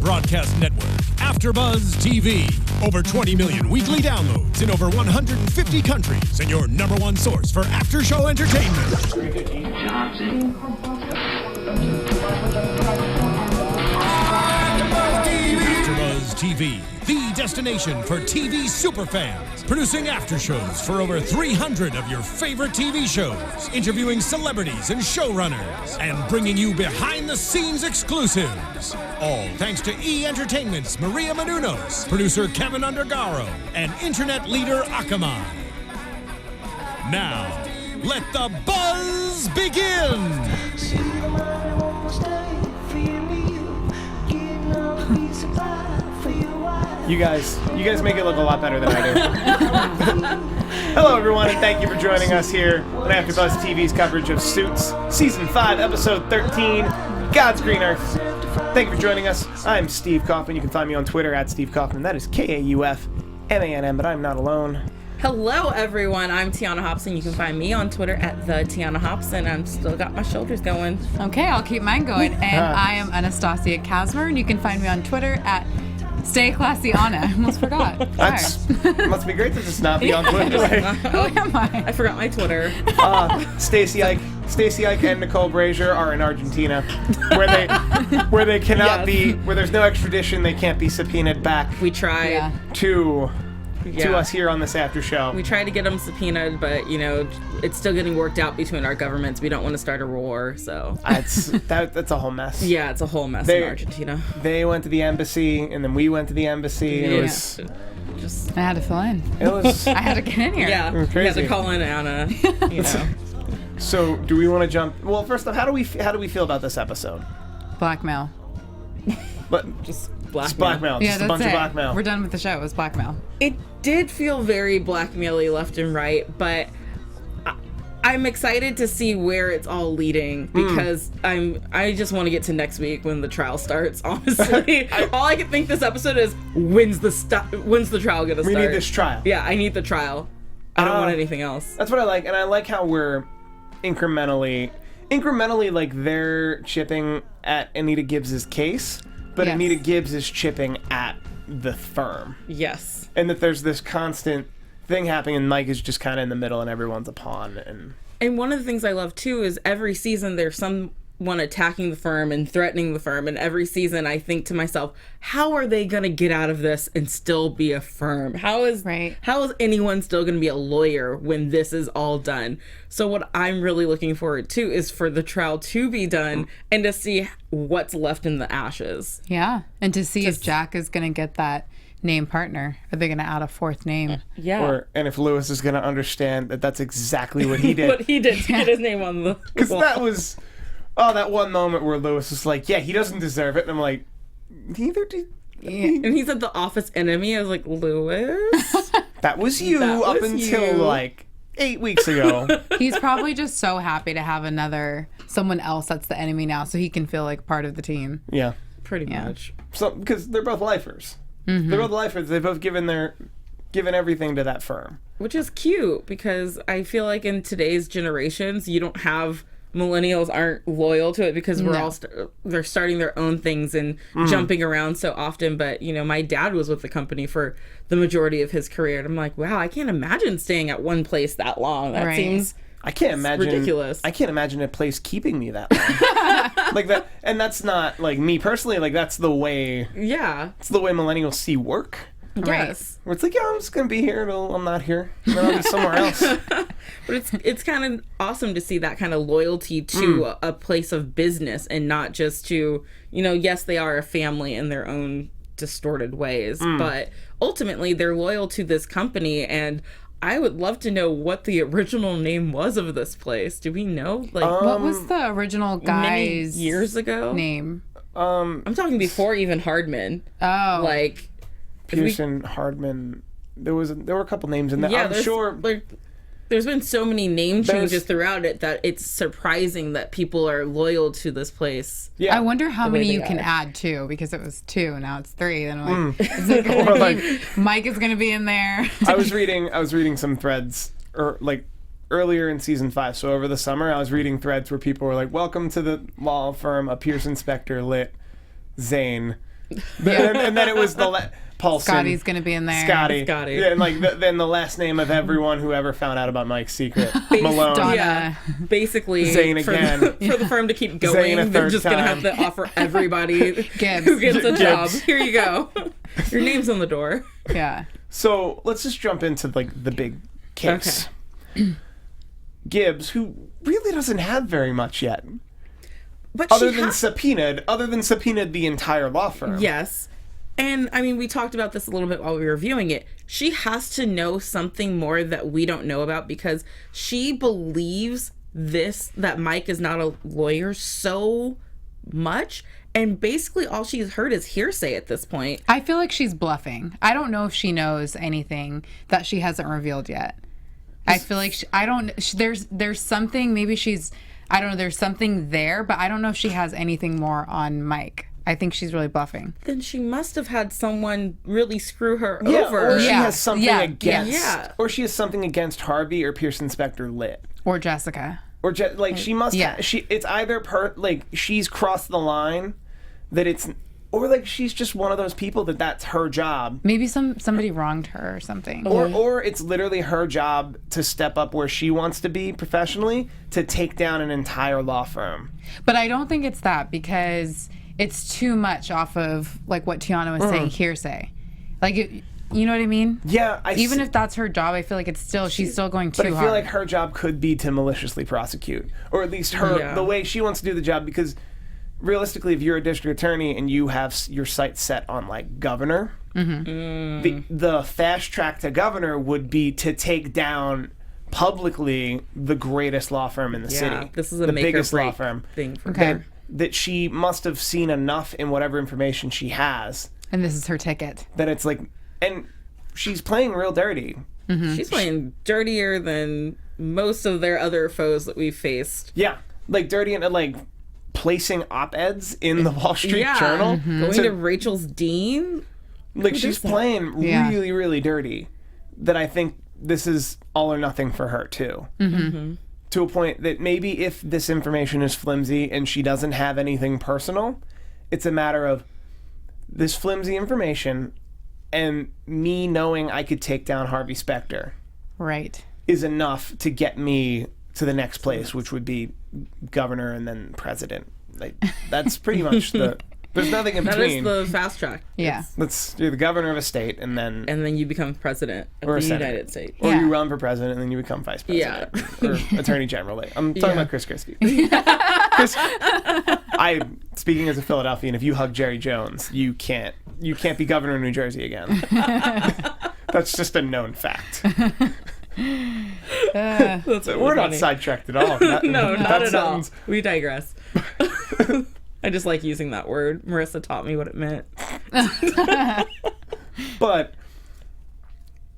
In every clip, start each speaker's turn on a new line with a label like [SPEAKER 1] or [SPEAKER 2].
[SPEAKER 1] broadcast network, AfterBuzz TV. Over 20 million weekly downloads in over 150 countries, and your number one source for after-show entertainment. AfterBuzz TV, the destination for TV superfans, producing aftershows for over 300 of your favorite TV shows, interviewing celebrities and showrunners, and bringing you behind-the-scenes exclusives. All thanks to E! Entertainment's Maria Menounos, producer Kevin Undergaro, and internet leader Akamai. Now, let the buzz begin!
[SPEAKER 2] You guys make it look a lot better than I do. Hello, everyone, and thank you for joining us here on AfterBuzz TV's coverage of Suits, Season 5, Episode 13, God's Green Earth. Thank you for joining us. I'm Steve Kaufman. You can find me on Twitter at Steve Kaufman. That is Kaufmann, but I'm not alone.
[SPEAKER 3] Hello, everyone. I'm Tiana Hobson. You can find me on Twitter at the Tiana Hobson. I'm still got my shoulders going.
[SPEAKER 4] Okay, I'll keep mine going. And I am Anastasia Kasmer, and you can find me on Twitter at Stay Classy Anna. I almost forgot.
[SPEAKER 2] Must be great to just not be on Twitter.
[SPEAKER 4] Who am I?
[SPEAKER 3] I forgot my Twitter.
[SPEAKER 2] Stacey Ike and Nicole Brazier are in Argentina, where they cannot be, where there's no extradition. They can't be subpoenaed back.
[SPEAKER 3] We tried
[SPEAKER 2] to us here on this after show.
[SPEAKER 3] We tried to get them subpoenaed, but it's still getting worked out between our governments. We don't want to start a war, so
[SPEAKER 2] that's a whole mess.
[SPEAKER 3] Yeah, it's a whole mess in Argentina.
[SPEAKER 2] They went to the embassy, and then we went to the embassy. And it was
[SPEAKER 4] I had to fill in.
[SPEAKER 2] It was.
[SPEAKER 4] I had to get in here.
[SPEAKER 3] Yeah,
[SPEAKER 2] it was
[SPEAKER 3] we had
[SPEAKER 2] crazy.
[SPEAKER 3] to call in Anna.
[SPEAKER 2] So, do we want to jump? Well, first off, how do we feel about this episode?
[SPEAKER 4] Blackmail.
[SPEAKER 2] But
[SPEAKER 3] Just
[SPEAKER 2] blackmail.
[SPEAKER 4] Yeah,
[SPEAKER 2] Just a
[SPEAKER 4] that's
[SPEAKER 2] bunch
[SPEAKER 4] it.
[SPEAKER 2] of blackmail.
[SPEAKER 4] We're done with the show. It was blackmail.
[SPEAKER 3] It did feel very blackmail-y left and right, but I'm excited to see where it's all leading because I just want to get to next week when the trial starts. Honestly, all I can think this episode is when's the trial gonna start?
[SPEAKER 2] We need this trial.
[SPEAKER 3] Yeah, I need the trial. I don't want anything else.
[SPEAKER 2] That's what I like, and I like how we're incrementally like they're chipping at Anita Gibbs's case, but
[SPEAKER 4] Yes.
[SPEAKER 2] Anita Gibbs is chipping at the firm,
[SPEAKER 3] Yes.
[SPEAKER 2] and that there's this constant thing happening, and Mike is just kind of in the middle, and everyone's a pawn.
[SPEAKER 3] And one of the things I love too is every season there's someone attacking the firm and threatening the firm, and every season I think to myself, how are they gonna get out of this and still be a firm? How is anyone still gonna be a lawyer when this is all done? So what I'm really looking forward to is for the trial to be done and to see what's left in the ashes.
[SPEAKER 4] Yeah. And to see if Jack is going to get that name partner. Are they going to add a fourth name?
[SPEAKER 3] Yeah.
[SPEAKER 2] And if Lewis is going to understand that that's exactly what he did.
[SPEAKER 3] What he did to get his name on the
[SPEAKER 2] Because
[SPEAKER 3] wall.
[SPEAKER 2] that was, that one moment where Lewis was like, yeah, he doesn't deserve it. And I'm like, neither do
[SPEAKER 3] And he said the office enemy. I was like, Lewis?
[SPEAKER 2] That was you
[SPEAKER 3] That
[SPEAKER 2] up
[SPEAKER 3] was
[SPEAKER 2] until
[SPEAKER 3] you.
[SPEAKER 2] like 8 weeks ago.
[SPEAKER 4] He's probably just so happy to have someone else that's the enemy now so he can feel like part of the team.
[SPEAKER 2] Yeah.
[SPEAKER 3] Pretty much.
[SPEAKER 2] So, because they're both lifers. They're both lifers. They've both given everything to that firm.
[SPEAKER 3] Which is cute because I feel like in today's generations, you don't have millennials aren't loyal to it because we're all they're starting their own things and jumping around so often. But my dad was with the company for the majority of his career, and I'm like, wow, I can't imagine staying at one place that long. That seems
[SPEAKER 2] I can't imagine
[SPEAKER 3] ridiculous.
[SPEAKER 2] I can't imagine a place keeping me that long. Like that, and that's not like me personally. Like that's the way.
[SPEAKER 3] Yeah.
[SPEAKER 2] It's the way millennials see work.
[SPEAKER 3] Yes.
[SPEAKER 2] Where it's like, yeah, I'm just gonna be here until I'm not here, and then I'll be somewhere else.
[SPEAKER 3] But it's kind of awesome to see that kind of loyalty to a place of business and not just to, yes, they are a family in their own distorted ways, but ultimately they're loyal to this company. And I would love to know what the original name was of this place. Do we know? Like,
[SPEAKER 4] What was the original
[SPEAKER 3] many
[SPEAKER 4] guy's
[SPEAKER 3] years ago?
[SPEAKER 4] name?
[SPEAKER 3] I'm talking before even Hardman.
[SPEAKER 4] Oh.
[SPEAKER 3] Like,
[SPEAKER 2] Pearson, Hardman. There were a couple names in there.
[SPEAKER 3] yeah,
[SPEAKER 2] I'm sure.
[SPEAKER 3] There's been so many name changes throughout it that it's surprising that people are loyal to this place.
[SPEAKER 2] Yeah.
[SPEAKER 4] I wonder how many you can add too, because it was 2, now it's 3. Then I'm like, is it gonna be, Mike is gonna be in there.
[SPEAKER 2] I was reading some threads earlier in season 5. So over the summer, I was reading threads where people were like, "Welcome to the law firm of Pearson Spector Lit Zane." And then it was Paulson.
[SPEAKER 4] Scotty's gonna be in there.
[SPEAKER 2] Scotty.
[SPEAKER 3] Scotty.
[SPEAKER 2] And like then the last name of everyone who ever found out about Mike's secret. Malone.
[SPEAKER 4] Donna.
[SPEAKER 3] Yeah, basically
[SPEAKER 2] Zane
[SPEAKER 3] for
[SPEAKER 2] again.
[SPEAKER 3] for the firm to keep
[SPEAKER 2] Zane
[SPEAKER 3] going,
[SPEAKER 2] a
[SPEAKER 3] they're
[SPEAKER 2] third
[SPEAKER 3] just gonna
[SPEAKER 2] time.
[SPEAKER 3] have to offer everybody
[SPEAKER 4] Gibbs.
[SPEAKER 3] who gets a
[SPEAKER 2] Gibbs.
[SPEAKER 3] job. Here you go. Your name's on the door.
[SPEAKER 4] Yeah.
[SPEAKER 2] So let's just jump into like the big case. Gibbs, who really doesn't have very much yet.
[SPEAKER 3] But
[SPEAKER 2] Other
[SPEAKER 3] she
[SPEAKER 2] than subpoenaed the entire law firm.
[SPEAKER 3] yes. And I mean, we talked about this a little bit while we were reviewing it. She has to know something more that we don't know about because she believes that Mike is not a lawyer so much. And basically all she's heard is hearsay at this point.
[SPEAKER 4] I feel like she's bluffing. I don't know if she knows anything that she hasn't revealed yet. I feel like there's something, maybe she's, I don't know, there's something there, but I don't know if she has anything more on Mike. I think she's really bluffing.
[SPEAKER 3] Then she must have had someone really screw her
[SPEAKER 2] Yeah,
[SPEAKER 3] over.
[SPEAKER 2] or she
[SPEAKER 4] Yeah.
[SPEAKER 2] has something
[SPEAKER 4] Yeah.
[SPEAKER 2] against.
[SPEAKER 3] Yeah.
[SPEAKER 2] Or she has something against Harvey or Pierce Inspector Lit.
[SPEAKER 4] Or Jessica.
[SPEAKER 2] Or like she must.
[SPEAKER 4] Yeah.
[SPEAKER 2] It's either like she's crossed the line, that it's, or like she's just one of those people that's her job.
[SPEAKER 4] Maybe somebody wronged her or something.
[SPEAKER 2] Or it's literally her job to step up where she wants to be professionally to take down an entire law firm.
[SPEAKER 4] But I don't think it's that because it's too much off of like what Tiana was saying, hearsay. Like, you know what I mean?
[SPEAKER 2] Yeah,
[SPEAKER 4] Even if that's her job, I feel like she's still going too
[SPEAKER 2] But I
[SPEAKER 4] hard.
[SPEAKER 2] feel like her job could be to maliciously prosecute, or at least the way she wants to do the job. Because realistically, if you're a district attorney and you have your sights set on like governor, the fast track to governor would be to take down publicly the greatest law firm in the city.
[SPEAKER 3] This is a
[SPEAKER 2] the
[SPEAKER 3] make or
[SPEAKER 2] biggest law
[SPEAKER 3] break
[SPEAKER 2] firm.
[SPEAKER 3] thing for
[SPEAKER 4] Okay.
[SPEAKER 3] her.
[SPEAKER 2] That she must have seen enough in whatever information she has
[SPEAKER 4] And this is her ticket.
[SPEAKER 2] that it's like, and she's playing real dirty.
[SPEAKER 3] She's playing dirtier than most of their other foes that we've faced.
[SPEAKER 2] Yeah, like dirty and like placing op-eds in the Wall Street Journal.
[SPEAKER 3] Going to Rachel's Dean.
[SPEAKER 2] Like she's playing
[SPEAKER 4] Yeah.
[SPEAKER 2] really, really dirty. That I think this is all or nothing for her too. To a point that maybe if this information is flimsy and she doesn't have anything personal, it's a matter of this flimsy information and me knowing I could take down Harvey Specter
[SPEAKER 4] Right.
[SPEAKER 2] is enough to get me to the next place, which would be governor and then president. Like that's pretty much there's nothing in
[SPEAKER 3] That
[SPEAKER 2] between.
[SPEAKER 3] is the fast track.
[SPEAKER 4] Yeah.
[SPEAKER 2] You're the governor of a state and then
[SPEAKER 3] And then you become president of
[SPEAKER 2] Or a
[SPEAKER 3] the
[SPEAKER 2] senator.
[SPEAKER 3] United States.
[SPEAKER 2] or
[SPEAKER 4] Yeah.
[SPEAKER 2] you run for president and then you become vice president or attorney general. I'm talking about Chris Christie. Speaking as a Philadelphian, if you hug Jerry Jones, you can't be governor of New Jersey again. That's just a known fact.
[SPEAKER 3] That's really
[SPEAKER 2] We're not
[SPEAKER 3] funny.
[SPEAKER 2] sidetracked at all.
[SPEAKER 3] No, not
[SPEAKER 2] That
[SPEAKER 3] at all.
[SPEAKER 2] sounds-
[SPEAKER 3] We digress. I just like using that word. Marissa taught me what it meant.
[SPEAKER 2] But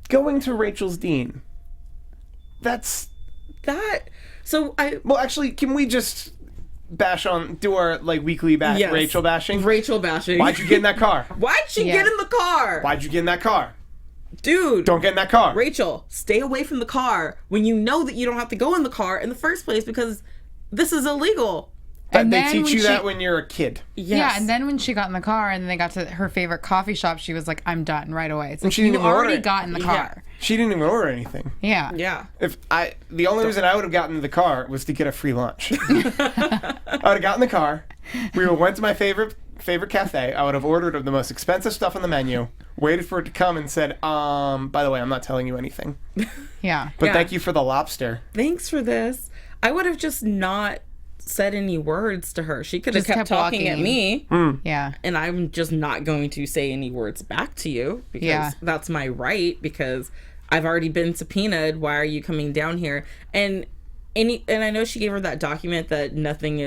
[SPEAKER 2] going to Rachel's Dean, that's
[SPEAKER 3] That. So I.
[SPEAKER 2] well. Actually, can we just do our like weekly
[SPEAKER 3] Yes.
[SPEAKER 2] Rachel bashing?
[SPEAKER 3] Rachel bashing.
[SPEAKER 2] Why'd you get in that car?
[SPEAKER 3] Why'd she
[SPEAKER 4] Yeah.
[SPEAKER 3] get in the car?
[SPEAKER 2] Why'd you get in that car?
[SPEAKER 3] Dude.
[SPEAKER 2] Don't get in that car.
[SPEAKER 3] Rachel, stay away from the car when you know that you don't have to go in the car in the first place because this is illegal.
[SPEAKER 4] And
[SPEAKER 2] They
[SPEAKER 4] then
[SPEAKER 2] teach
[SPEAKER 4] when
[SPEAKER 2] you
[SPEAKER 4] she-
[SPEAKER 2] that when you're a kid.
[SPEAKER 3] Yes.
[SPEAKER 4] Yeah, and then when she got in the car and then they got to her favorite coffee shop, she was like, I'm done right away. It's like,
[SPEAKER 2] she didn't
[SPEAKER 4] you
[SPEAKER 2] even order
[SPEAKER 4] already
[SPEAKER 2] it.
[SPEAKER 4] got in the car.
[SPEAKER 2] She didn't even order anything.
[SPEAKER 4] Yeah.
[SPEAKER 3] Yeah.
[SPEAKER 2] The only reason I would have gotten in the car was to get a free lunch. I would have gotten in the car. We went to my favorite cafe. I would have ordered the most expensive stuff on the menu, waited for it to come, and said, by the way, I'm not telling you anything.
[SPEAKER 4] Yeah.
[SPEAKER 2] But
[SPEAKER 3] Yeah.
[SPEAKER 2] thank you for the lobster.
[SPEAKER 3] Thanks for this. I would have just not said any words to her. She could have
[SPEAKER 4] Just
[SPEAKER 3] kept
[SPEAKER 4] kept
[SPEAKER 3] talking at
[SPEAKER 4] walking.
[SPEAKER 3] me.
[SPEAKER 4] Yeah.
[SPEAKER 3] And I'm just not going to say any words back to you because
[SPEAKER 4] Yeah.
[SPEAKER 3] that's my right because I've already been subpoenaed. Why are you coming down here? And I know she gave her that document that nothing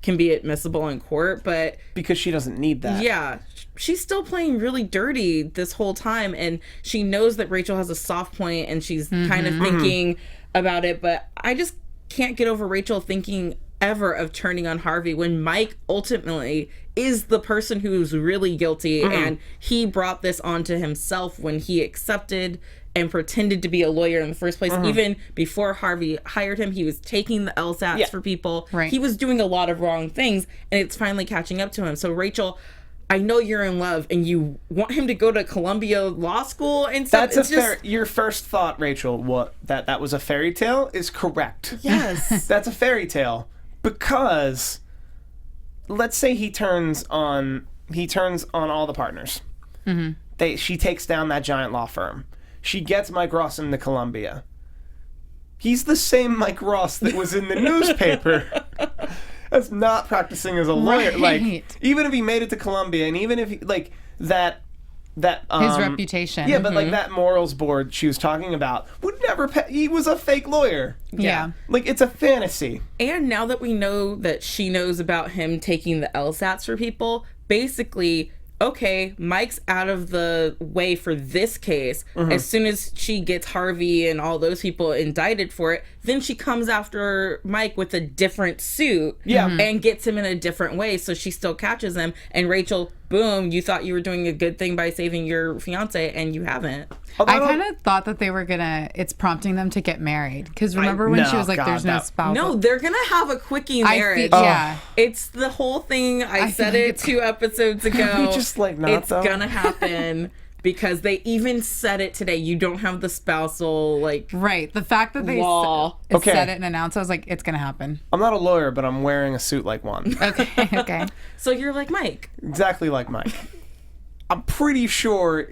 [SPEAKER 3] can be admissible in court, but
[SPEAKER 2] Because she doesn't need that.
[SPEAKER 3] yeah, she's still playing really dirty this whole time, and she knows that Rachel has a soft point and she's kind of thinking about it, but I just can't get over Rachel thinking ever of turning on Harvey when Mike ultimately is the person who's really guilty and he brought this onto himself when he accepted and pretended to be a lawyer in the first place. Even before Harvey hired him, he was taking the LSATs
[SPEAKER 2] Yeah.
[SPEAKER 3] for people.
[SPEAKER 4] Right.
[SPEAKER 3] He was doing a lot of wrong things and it's finally catching up to him. So Rachel, I know you're in love and you want him to go to Columbia Law School and stuff.
[SPEAKER 2] That's your first thought, Rachel, that was a fairy tale is correct.
[SPEAKER 3] Yes.
[SPEAKER 2] That's a fairy tale because let's say he turns on all the partners. Mm-hmm. She takes down that giant law firm. She gets Mike Ross into Columbia. He's the same Mike Ross that was in the newspaper. That's not practicing as a lawyer.
[SPEAKER 4] Right.
[SPEAKER 2] Like, even if he made it to Columbia, and even if he, like that
[SPEAKER 4] his reputation.
[SPEAKER 2] Yeah, but like that morals board she was talking about would never pay. He was a fake lawyer.
[SPEAKER 4] Yeah.
[SPEAKER 2] Like, it's a fantasy.
[SPEAKER 3] And now that we know that she knows about him taking the LSATs for people, basically, okay, Mike's out of the way for this case. As soon as she gets Harvey and all those people indicted for it, then she comes after Mike with a different suit and gets him in a different way, so she still catches him. And Rachel, boom, you thought you were doing a good thing by saving your fiance, and you haven't.
[SPEAKER 4] I kind of thought that they were it's prompting them to get married. Because remember when she was like, there's no spouse?
[SPEAKER 3] No, they're going to have a quickie marriage.
[SPEAKER 4] Yeah.
[SPEAKER 3] It's the whole thing. I said
[SPEAKER 4] feel like
[SPEAKER 3] it 2 episodes ago.
[SPEAKER 2] just like not,
[SPEAKER 3] it's
[SPEAKER 2] though?
[SPEAKER 3] going to happen. Because they even said it today. You don't have the spousal, like...
[SPEAKER 4] Right. The fact that they
[SPEAKER 3] law.
[SPEAKER 4] said it and announced it, I was like, it's going to happen.
[SPEAKER 2] I'm not a lawyer, but I'm wearing a suit like one.
[SPEAKER 4] Okay.
[SPEAKER 3] So you're like Mike.
[SPEAKER 2] Exactly like Mike. I'm pretty sure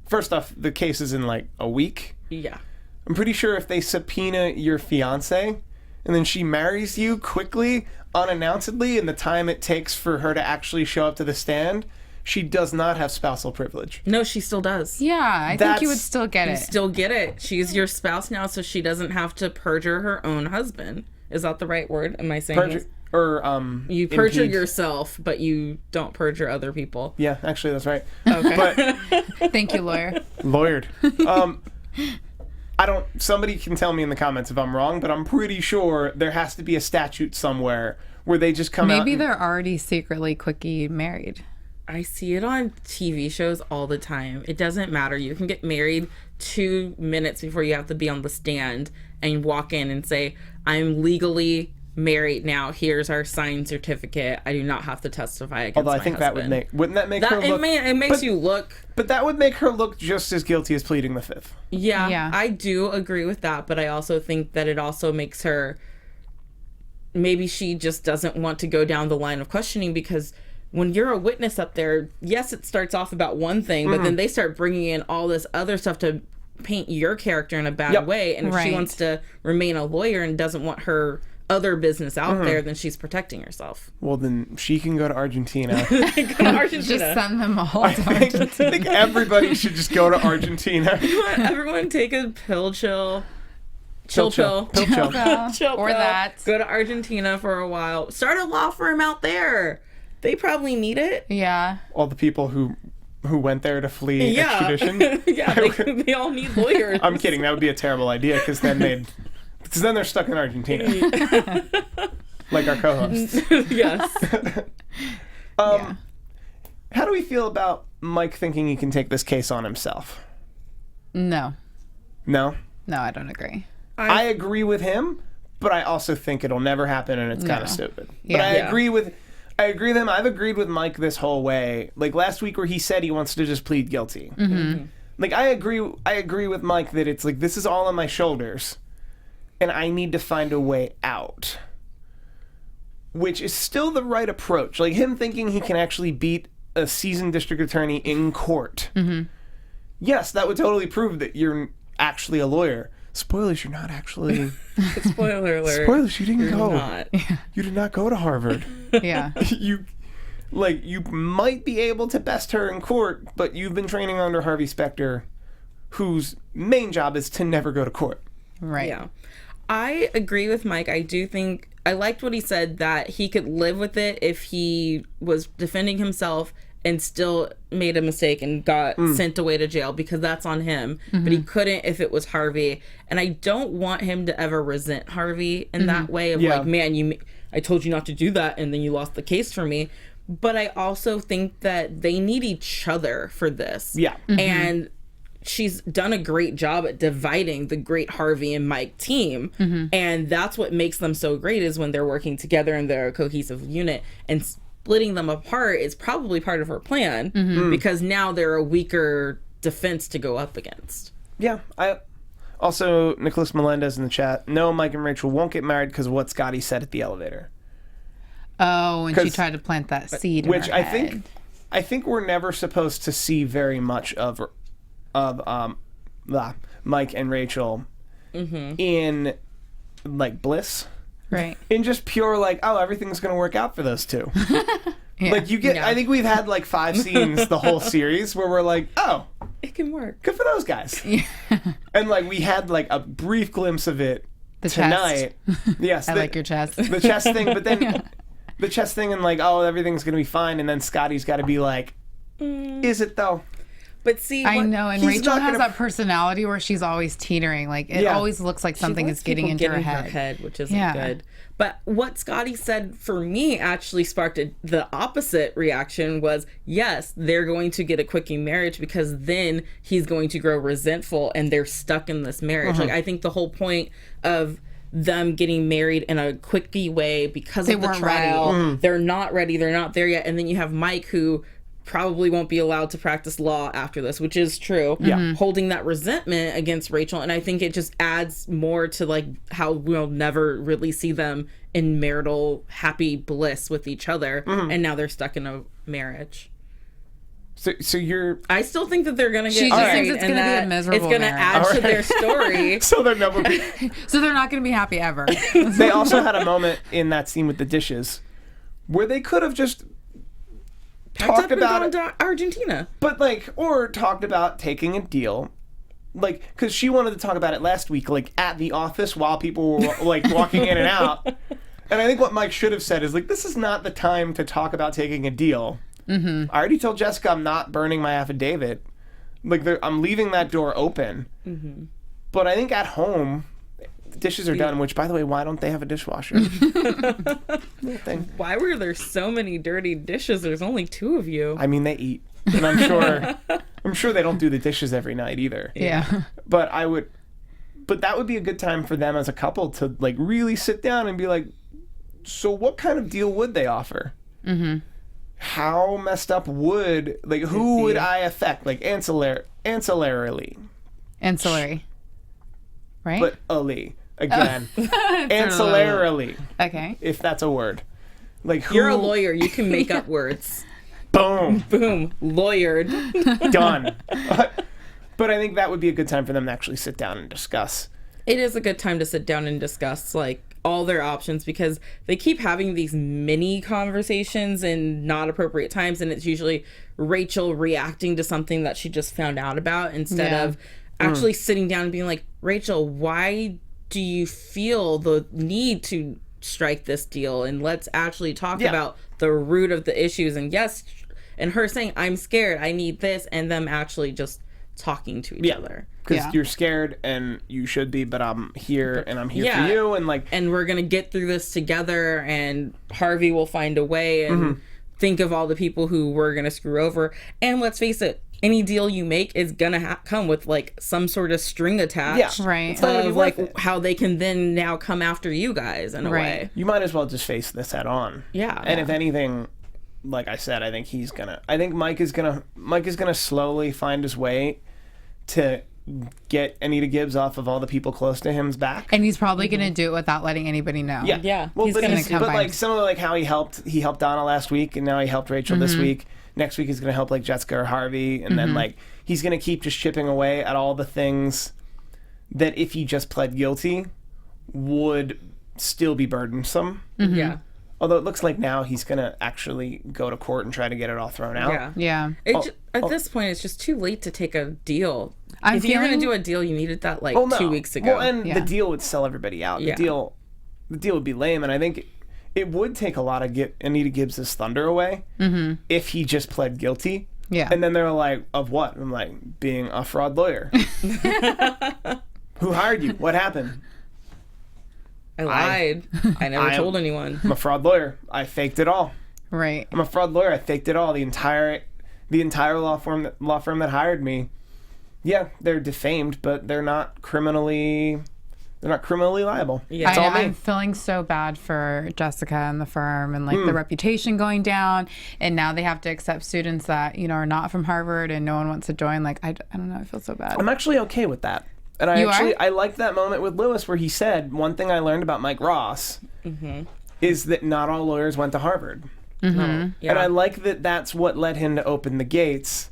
[SPEAKER 2] first off, the case is in like a week.
[SPEAKER 3] Yeah.
[SPEAKER 2] I'm pretty sure if they subpoena your fiance and then she marries you quickly, unannouncedly, in the time it takes for her to actually show up to the stand, she does not have spousal privilege.
[SPEAKER 3] No, she still does.
[SPEAKER 4] Yeah, I think you would still get
[SPEAKER 3] You
[SPEAKER 4] it.
[SPEAKER 3] still get it. She's your spouse now, so she doesn't have to perjure her own husband. Is that the right word? Am I saying
[SPEAKER 2] Perjure, or
[SPEAKER 3] you perjure
[SPEAKER 2] impede.
[SPEAKER 3] yourself, but you don't perjure other people.
[SPEAKER 2] Yeah, actually, that's right.
[SPEAKER 3] Okay.
[SPEAKER 2] But
[SPEAKER 4] Thank you, lawyer.
[SPEAKER 2] lawyered. Somebody can tell me in the comments if I'm wrong, but I'm pretty sure there has to be a statute somewhere where they just come out.
[SPEAKER 4] Maybe they're already secretly quickie married.
[SPEAKER 3] I see it on TV shows all the time. It doesn't matter. You can get married 2 minutes before you have to be on the stand and walk in and say, I'm legally married now. Here's our signed certificate. I do not have to testify against
[SPEAKER 2] Although I
[SPEAKER 3] my
[SPEAKER 2] think
[SPEAKER 3] husband.
[SPEAKER 2] wouldn't that make her look...
[SPEAKER 3] It makes you look...
[SPEAKER 2] But that would make her look just as guilty as pleading the fifth.
[SPEAKER 3] Yeah, I do agree with that, but I also think that it also makes her... Maybe she just doesn't want to go down the line of questioning because... When you're a witness up there, yes, it starts off about one thing, but then they start bringing in all this other stuff to paint your character in a bad way. And if she wants to remain a lawyer and doesn't want her other business out there, then she's protecting herself.
[SPEAKER 2] Well, then she can go to Argentina.
[SPEAKER 3] Go to Argentina.
[SPEAKER 4] Just send them all
[SPEAKER 2] I
[SPEAKER 4] to
[SPEAKER 2] think,
[SPEAKER 4] Argentina.
[SPEAKER 2] I think everybody should just go to Argentina.
[SPEAKER 3] Everyone take a pill chill.
[SPEAKER 2] Pill chill.
[SPEAKER 3] Chill
[SPEAKER 4] Or
[SPEAKER 3] pill.
[SPEAKER 4] that.
[SPEAKER 3] Go to Argentina for a while. Start a law firm out there. They probably need it.
[SPEAKER 4] Yeah.
[SPEAKER 2] All the people who went there to flee extradition.
[SPEAKER 3] Yeah, they all need lawyers.
[SPEAKER 2] I'm kidding. That would be a terrible idea because then they're stuck in Argentina, like our co-hosts.
[SPEAKER 3] Yes.
[SPEAKER 2] How do we feel about Mike thinking he can take this case on himself?
[SPEAKER 4] No.
[SPEAKER 2] No?
[SPEAKER 4] No, I don't agree.
[SPEAKER 2] I agree with him, but I also think it'll never happen and it's kind of stupid. But I agree with him. I've agreed with Mike this whole way. Like last week where he said he wants to just plead guilty. Mm-hmm. Like I agree with Mike that it's like this is all on my shoulders and I need to find a way out. Which is still the right approach. Like him thinking he can actually beat a seasoned district attorney in court. Mm-hmm. Yes, that would totally prove that you're actually a lawyer. Spoilers, you're not actually.
[SPEAKER 3] Spoiler alert.
[SPEAKER 2] Spoilers, you didn't go.
[SPEAKER 3] Not.
[SPEAKER 2] You did not go to Harvard.
[SPEAKER 4] Yeah.
[SPEAKER 2] You might be able to best her in court, but you've been training under Harvey Specter, whose main job is to never go to court.
[SPEAKER 4] Right.
[SPEAKER 3] Yeah. I agree with Mike. I do think I liked what he said that he could live with it if he was defending himself and still made a mistake and got sent away to jail because that's on him. Mm-hmm. But he couldn't if it was Harvey. And I don't want him to ever resent Harvey in that way of like, man, I told you not to do that and then you lost the case for me. But I also think that they need each other for this.
[SPEAKER 2] Yeah.
[SPEAKER 3] Mm-hmm. And she's done a great job at dividing the great Harvey and Mike team. Mm-hmm. And that's what makes them so great is when they're working together and they're a cohesive unit. And splitting them apart is probably part of her plan because now they're a weaker defense to go up against.
[SPEAKER 2] Yeah. Also, Nicholas Melendez in the chat. No, Mike and Rachel won't get married because of what Scotty said at the elevator.
[SPEAKER 4] Oh, and she
[SPEAKER 2] 'Cause-
[SPEAKER 4] tried to plant that seed,
[SPEAKER 2] Which
[SPEAKER 4] in her head.
[SPEAKER 2] I think we're never supposed to see very much of Mike and Rachel in like bliss.
[SPEAKER 4] Right.
[SPEAKER 2] In just pure like, oh, everything's gonna work out for those two.
[SPEAKER 4] Yeah.
[SPEAKER 2] Like you get,
[SPEAKER 3] Yeah.
[SPEAKER 2] I think we've had like 5 scenes the whole series where we're like, oh,
[SPEAKER 3] It can work.
[SPEAKER 2] good for those guys. And like we had like a brief glimpse of it
[SPEAKER 4] The
[SPEAKER 2] tonight. Yes,
[SPEAKER 4] I like your chest.
[SPEAKER 2] the chess thing, but then the chess thing and like, oh, everything's gonna be fine, and then Scotty's got to be like, is it though?
[SPEAKER 3] But see,
[SPEAKER 4] I know, and
[SPEAKER 2] he's
[SPEAKER 4] Rachel
[SPEAKER 2] not
[SPEAKER 4] has
[SPEAKER 2] gonna-
[SPEAKER 4] that personality where she's always teetering. Like, it
[SPEAKER 2] Yeah.
[SPEAKER 4] always looks like something is getting into her head.
[SPEAKER 3] which isn't
[SPEAKER 4] Yeah.
[SPEAKER 3] good. But what Scotty said for me actually sparked the opposite reaction was, yes, they're going to get a quickie marriage because then he's going to grow resentful and they're stuck in this marriage. Like, I think the whole point of them getting married in a quickie way because
[SPEAKER 4] They
[SPEAKER 3] of the
[SPEAKER 4] weren't
[SPEAKER 3] trial,
[SPEAKER 4] ready.
[SPEAKER 3] they're not ready, they're not there yet. And then you have Mike who probably won't be allowed to practice law after this, which is true.
[SPEAKER 2] Yeah.
[SPEAKER 3] Holding that resentment against Rachel. And I think it just adds more to like how we'll never really see them in marital happy bliss with each other. And now they're stuck in a marriage.
[SPEAKER 2] So you're
[SPEAKER 3] I still think that they're gonna get
[SPEAKER 4] She just
[SPEAKER 3] married
[SPEAKER 4] thinks it's
[SPEAKER 3] and
[SPEAKER 4] gonna be a
[SPEAKER 3] that
[SPEAKER 4] miserable
[SPEAKER 3] it's gonna
[SPEAKER 4] marriage.
[SPEAKER 3] add to
[SPEAKER 2] Alright.
[SPEAKER 3] their story.
[SPEAKER 2] so they're never.
[SPEAKER 4] So they're not going to be happy ever.
[SPEAKER 2] They also had a moment in that scene with the dishes where they could have just
[SPEAKER 3] Packed up
[SPEAKER 2] talked
[SPEAKER 3] and
[SPEAKER 2] about
[SPEAKER 3] gone
[SPEAKER 2] it,
[SPEAKER 3] to Argentina.
[SPEAKER 2] but like, or talked about taking a deal. Like, because she wanted to talk about it last week, like at the office while people were like walking in and out. And I think what Mike should have said is like, this is not the time to talk about taking a deal. I already told Jessica I'm not burning my affidavit. Like, I'm leaving that door open. But I think at home, dishes are done. Which, by the way, why don't they have a dishwasher? Little thing.
[SPEAKER 3] Why were there so many dirty dishes? There's only 2 of you.
[SPEAKER 2] I mean, they eat, and I'm sure they don't do the dishes every night either.
[SPEAKER 4] Yeah.
[SPEAKER 2] But that would be a good time for them as a couple to like really sit down and be like, so what kind of deal would they offer? How messed up would, like, who would I affect, like ancillarily,
[SPEAKER 4] Ancillary. Right?
[SPEAKER 2] but Ali again, ancillarily,
[SPEAKER 4] Okay.
[SPEAKER 2] if that's a word. Like, who?
[SPEAKER 3] You're a lawyer. You can make up words.
[SPEAKER 2] Boom.
[SPEAKER 3] Boom. Lawyered.
[SPEAKER 2] Done. But I think that would be a good time for them to actually sit down and discuss.
[SPEAKER 3] It is a good time to sit down and discuss like all their options because they keep having these mini conversations in not appropriate times, and it's usually Rachel reacting to something that she just found out about instead
[SPEAKER 4] Yeah.
[SPEAKER 3] of actually sitting down and being like, Rachel, why do you feel the need to strike this deal? And let's actually talk
[SPEAKER 2] Yeah.
[SPEAKER 3] about the root of the issues. And yes, and her saying, I'm scared, I need this, and them actually just talking to each other.
[SPEAKER 2] Because
[SPEAKER 4] Yeah.
[SPEAKER 2] you're scared and you should be, but I'm here and I'm here
[SPEAKER 3] Yeah.
[SPEAKER 2] for you. And like,
[SPEAKER 3] And we're gonna get through this together, and Harvey will find a way and think of all the people who we're gonna screw over. And let's face it, any deal you make is gonna come with like some sort of string attached,
[SPEAKER 2] Yeah.
[SPEAKER 4] Right.
[SPEAKER 2] It's not gonna be
[SPEAKER 3] of
[SPEAKER 2] worth
[SPEAKER 3] like
[SPEAKER 2] it.
[SPEAKER 3] how they can then now come after you guys in a
[SPEAKER 4] Right.
[SPEAKER 3] way.
[SPEAKER 2] you might as well just face this head on.
[SPEAKER 3] Yeah.
[SPEAKER 2] And if anything, like I said, I think Mike is gonna slowly find his way to get Anita Gibbs off of all the people close to him's back.
[SPEAKER 4] And he's probably going to do it without letting anybody know.
[SPEAKER 2] Yeah.
[SPEAKER 3] Yeah,
[SPEAKER 2] Well,
[SPEAKER 3] he's
[SPEAKER 2] but,
[SPEAKER 3] gonna
[SPEAKER 4] come
[SPEAKER 2] but
[SPEAKER 4] by
[SPEAKER 2] like
[SPEAKER 4] him.
[SPEAKER 2] some of like how he helped Donna last week, and now he helped Rachel this week. Next week he's gonna help like Jessica or Harvey, and then like he's gonna keep just chipping away at all the things that if he just pled guilty would still be burdensome.
[SPEAKER 3] Yeah.
[SPEAKER 2] Although it looks like now he's gonna actually go to court and try to get it all thrown out.
[SPEAKER 3] Yeah.
[SPEAKER 4] Yeah.
[SPEAKER 3] At this point, it's just too late to take a deal.
[SPEAKER 4] I'm
[SPEAKER 3] if you're going
[SPEAKER 4] feeling-
[SPEAKER 3] to do a deal, you needed that like
[SPEAKER 2] Oh, no.
[SPEAKER 3] 2 weeks ago.
[SPEAKER 2] Well, and
[SPEAKER 4] Yeah.
[SPEAKER 2] the deal would sell everybody out.
[SPEAKER 3] Yeah.
[SPEAKER 2] The deal would be lame, and I think it would take a lot of Anita Gibbs' thunder away if he just pled guilty.
[SPEAKER 4] Yeah.
[SPEAKER 2] And then they're like, "Of what?" I'm like, "Being a fraud lawyer." Who hired you? What happened?
[SPEAKER 3] I lied. I never
[SPEAKER 2] I am-
[SPEAKER 3] told anyone.
[SPEAKER 2] I'm a fraud lawyer. I faked it all.
[SPEAKER 4] Right.
[SPEAKER 2] I'm a fraud lawyer. I faked it all. The entire law firm that hired me. Yeah, they're defamed, but they're not criminally They're not criminally liable.
[SPEAKER 3] Yeah.
[SPEAKER 2] It's all me.
[SPEAKER 4] I'm feeling so bad for Jessica and the firm and like the reputation going down. And now they have to accept students that, are not from Harvard and no one wants to join. Like, I don't know. I feel so bad.
[SPEAKER 2] I'm actually okay with that. And I liked that moment with Lewis where he said, one thing I learned about Mike Ross is that not all lawyers went to Harvard.
[SPEAKER 3] Yeah.
[SPEAKER 2] And I like that that's what led him to open the gates.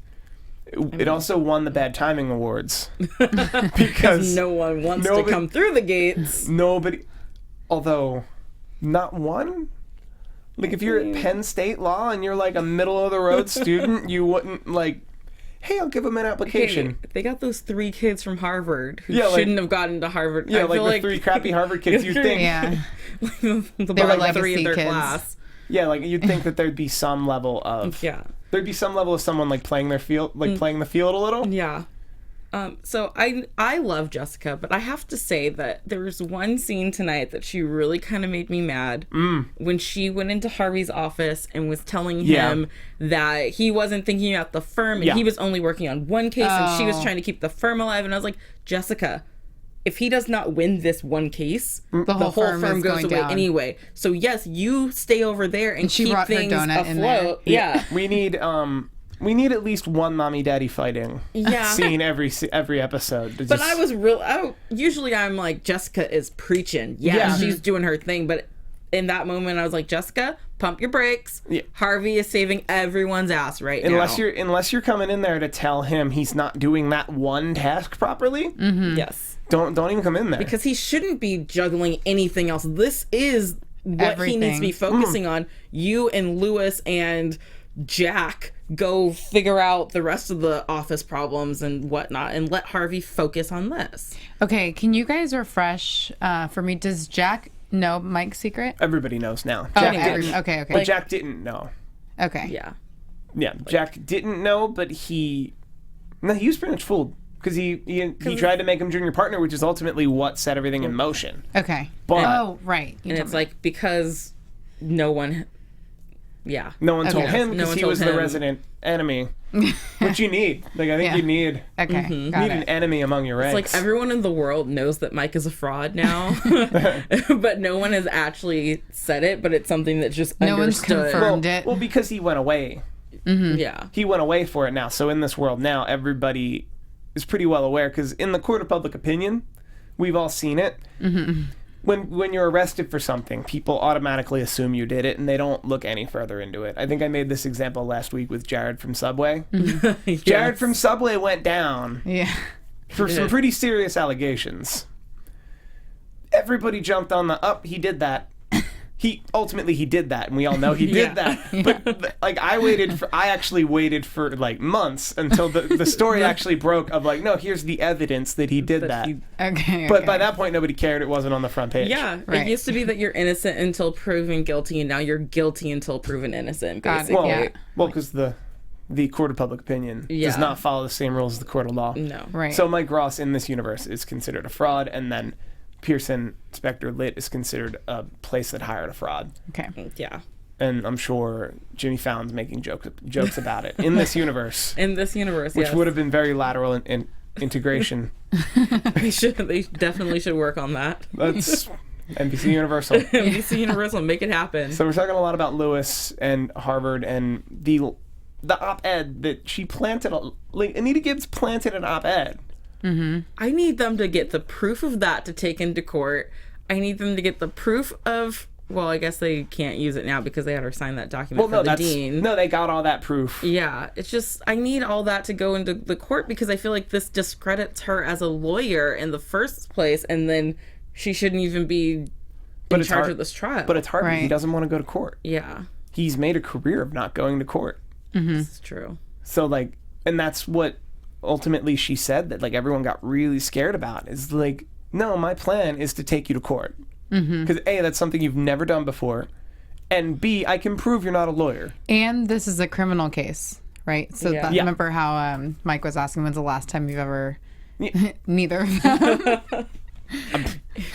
[SPEAKER 2] It also won the Bad Timing Awards. Because
[SPEAKER 3] no one wants to come through the gates.
[SPEAKER 2] Nobody, although not one? Like if you're at Penn State Law and you're like a middle of the road student, you wouldn't like, hey, I'll give them an application.
[SPEAKER 3] Hey, they got those 3 kids from Harvard who
[SPEAKER 2] Yeah,
[SPEAKER 3] shouldn't have gotten to Harvard.
[SPEAKER 2] Yeah,
[SPEAKER 3] I
[SPEAKER 2] like
[SPEAKER 3] feel
[SPEAKER 2] the 3 crappy Harvard kids, you'd think.
[SPEAKER 4] Yeah.
[SPEAKER 3] the
[SPEAKER 4] They were
[SPEAKER 3] bottom 3 of
[SPEAKER 4] legacy
[SPEAKER 3] their
[SPEAKER 4] kids.
[SPEAKER 3] class.
[SPEAKER 2] Yeah, like you'd think that there'd be some level of there'd be some level of someone like playing their field, like playing the field a little.
[SPEAKER 3] Yeah. So I love Jessica, but I have to say that there was one scene tonight that she really kind of made me mad when she went into Harvey's office and was telling him that he wasn't thinking about the firm and he was only working on one case and she was trying to keep the firm alive. And I was like, Jessica, if he does not win this one case, the whole firm
[SPEAKER 4] is
[SPEAKER 3] goes
[SPEAKER 4] going
[SPEAKER 3] away
[SPEAKER 4] down.
[SPEAKER 3] anyway. So yes, you stay over there and
[SPEAKER 4] she
[SPEAKER 3] keep
[SPEAKER 4] brought her
[SPEAKER 3] things
[SPEAKER 4] donut in there.
[SPEAKER 3] afloat. Yeah.
[SPEAKER 2] We need at least one mommy daddy fighting scene every episode.
[SPEAKER 3] But I was usually I'm like, Jessica is preaching.
[SPEAKER 2] Yeah.
[SPEAKER 3] She's doing her thing. But in that moment, I was like, Jessica, pump your brakes.
[SPEAKER 2] Yeah.
[SPEAKER 3] Harvey is saving everyone's ass right now.
[SPEAKER 2] Unless you're coming in there to tell him he's not doing that one task properly.
[SPEAKER 3] Yes.
[SPEAKER 2] Don't even come in there.
[SPEAKER 3] Because he shouldn't be juggling anything else. This is what he needs to be
[SPEAKER 4] Everything.
[SPEAKER 3] focusing on. You and Lewis and Jack go figure out the rest of the office problems and whatnot and let Harvey focus on this.
[SPEAKER 4] Okay, can you guys refresh for me? Does Jack know Mike's secret?
[SPEAKER 2] Everybody knows now.
[SPEAKER 4] Oh,
[SPEAKER 2] Jack didn't.
[SPEAKER 4] okay.
[SPEAKER 2] But Jack didn't know.
[SPEAKER 4] Okay.
[SPEAKER 3] Yeah.
[SPEAKER 2] Yeah, Jack didn't know, but he was pretty much fooled because he tried to make him junior partner, which is ultimately what set everything in motion.
[SPEAKER 4] Okay.
[SPEAKER 2] But
[SPEAKER 4] right. You
[SPEAKER 3] And
[SPEAKER 4] told
[SPEAKER 3] it's
[SPEAKER 4] me.
[SPEAKER 3] like because no one
[SPEAKER 2] no one told
[SPEAKER 4] Okay.
[SPEAKER 2] him
[SPEAKER 3] No
[SPEAKER 2] because
[SPEAKER 3] one
[SPEAKER 2] he
[SPEAKER 3] told
[SPEAKER 2] was the
[SPEAKER 3] him.
[SPEAKER 2] resident enemy, which you need. Like I think
[SPEAKER 4] Yeah.
[SPEAKER 2] you need
[SPEAKER 4] Okay. Got
[SPEAKER 2] an
[SPEAKER 4] it.
[SPEAKER 2] enemy among your ranks.
[SPEAKER 3] It's like everyone in the world knows that Mike is a fraud now, but no one has actually said it. But it's something that's just
[SPEAKER 4] No one's
[SPEAKER 3] understood.
[SPEAKER 4] confirmed it.
[SPEAKER 2] Well, because he went away.
[SPEAKER 3] Yeah,
[SPEAKER 2] He went away for it now. So in this world now, everybody is pretty well aware because in the court of public opinion, we've all seen it. When you're arrested for something, people automatically assume you did it and they don't look any further into it. I think I made this example last week with Jared from Subway. Jared from Subway went down
[SPEAKER 4] Yeah.
[SPEAKER 2] for some pretty serious allegations. Everybody jumped on the he did that. He did that, and we all know he did that. But like I actually waited for like months until the story actually broke of like, no, here's the evidence that he did that.
[SPEAKER 4] Okay.
[SPEAKER 2] But by that point, nobody cared. It wasn't on the front page.
[SPEAKER 3] yeah.
[SPEAKER 4] Right.
[SPEAKER 3] It used to be that you're innocent until proven guilty, and now you're guilty until proven innocent.
[SPEAKER 4] Got it.
[SPEAKER 3] Basically,
[SPEAKER 2] Well,
[SPEAKER 4] Yeah.
[SPEAKER 2] because the court of public opinion
[SPEAKER 3] Yeah.
[SPEAKER 2] does not follow the same rules as the court of law.
[SPEAKER 3] no.
[SPEAKER 4] Right.
[SPEAKER 2] So Mike Ross in this universe is considered a fraud, and then Pearson Spectre Lit is considered a place that hired a fraud.
[SPEAKER 4] Okay.
[SPEAKER 3] Yeah.
[SPEAKER 2] And I'm sure Jimmy Fallon's making jokes about it in this universe,
[SPEAKER 3] In this universe,
[SPEAKER 2] which
[SPEAKER 3] yes.
[SPEAKER 2] would have been very lateral in integration.
[SPEAKER 3] They definitely should work on that.
[SPEAKER 2] That's NBC Universal.
[SPEAKER 3] NBC Universal, make it happen.
[SPEAKER 2] So we're talking a lot about Lewis and Harvard and the op-ed that she planted. Like Anita Gibbs planted an op-ed.
[SPEAKER 3] I need them to get the proof of that to take into court. I need them to get the proof of. Well, I guess they can't use it now because they had her sign that document for the dean.
[SPEAKER 2] No, they got all that proof.
[SPEAKER 3] Yeah, it's just I need all that to go into the court because I feel like this discredits her as a lawyer in the first place, and then she shouldn't even be in charge of this trial.
[SPEAKER 2] But it's hard. He
[SPEAKER 4] Right.
[SPEAKER 2] doesn't want to go to court.
[SPEAKER 3] yeah,
[SPEAKER 2] He's made a career of not going to court.
[SPEAKER 3] this is true.
[SPEAKER 2] So like, and that's what ultimately she said that like everyone got really scared about is like, no, my plan is to take you to court because A, that's something you've never done before, and B, I can prove you're not a lawyer.
[SPEAKER 4] And this is a criminal case, right? So
[SPEAKER 3] Yeah.
[SPEAKER 2] Yeah.
[SPEAKER 4] remember how Mike was asking when's the last time you've ever.
[SPEAKER 2] Yeah.
[SPEAKER 4] Neither of them.